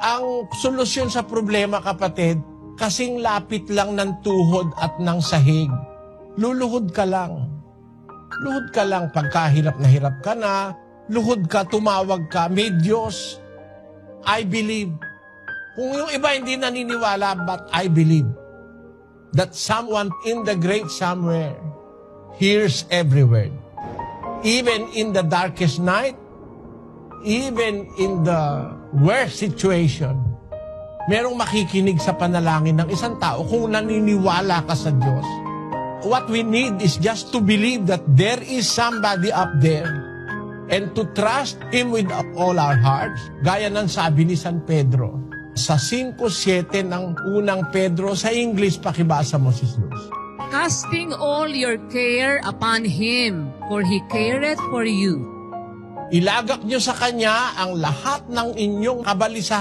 Ang solusyon sa problema, kapatid, kasing lapit lang ng tuhod at ng sahig. Luluhod ka lang. Luhod ka lang pagka hirap ka na. Luhod ka, tumawag ka, may Diyos. I believe. Kung yung iba hindi naniniwala, but I believe that someone in the great somewhere hears every word. Even in the darkest night, even in the worst situation, merong makikinig sa panalangin ng isang tao kung naniniwala ka sa Diyos. What we need is just to believe that there is somebody up there and to trust Him with all our hearts. Gaya ng sabi ni San Pedro sa 5:7 ng unang Pedro, sa English, pakibasa mo, Sis Luz. Casting all your care upon Him, for He careth for you. Ilagak nyo sa Kanya ang lahat ng inyong kabalisahan.